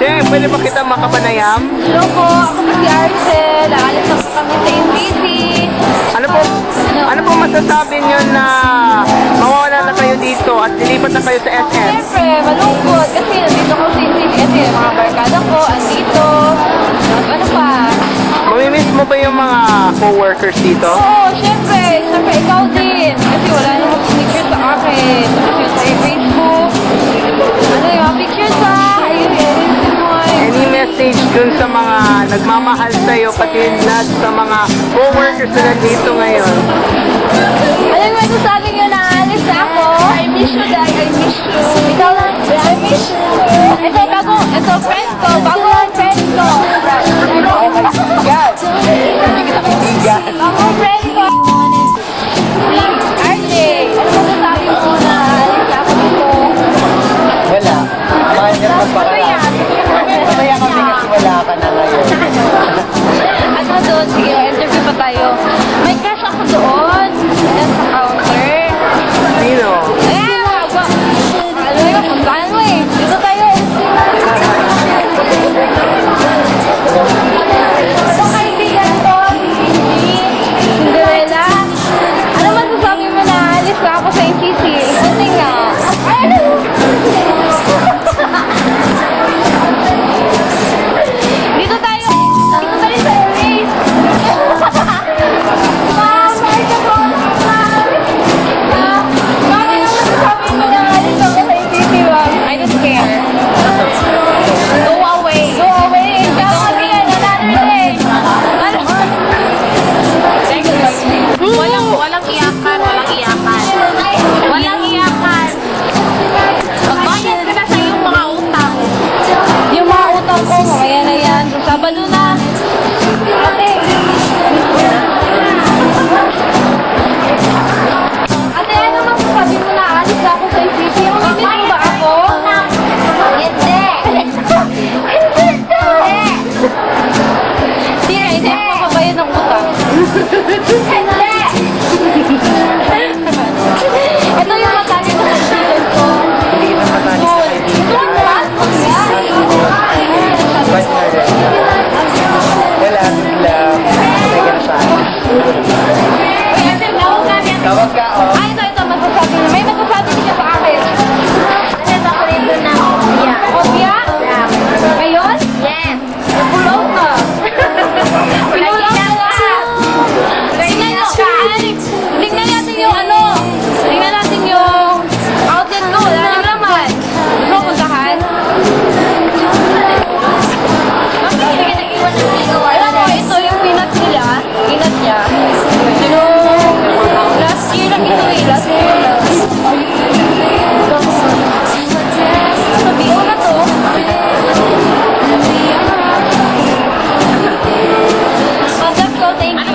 Che, pwede ba kita makapanayam? Hello po, ako po si Arcel. Aalis na po kami sa UPC. Ano po masasabi nyo na mawawala na kayo dito at lilipat na kayo sa SM? Siyempre, malungkot kasi nandito ko sa UPC kasi mga barkada ko, andito. Ano pa? Mamimiss mo ba yung mga co-workers dito? Oo, siyempre ikaw din. Kasi wala namang picture sa akin. Tapos yung sa Facebook. Ano yung pictures pa? Ayun. Any message dun sa mga nagmamahal sa'yo pati na sa mga co-workers na nandito ngayon? Ano yung masasabi nyo na alis na ako? I miss you, Dad. I miss you. Ikaw lang. I miss you. Ito friend ko. Bagong friend ko. Yan! Hindi kita kaibigan. Bagong friend ko. RJ, ano masasabi mo na alis na ako dito? Wala. Mahal ka Masaya. Masaya kami kasi wala ka na ngayon. Ano doon? Sige,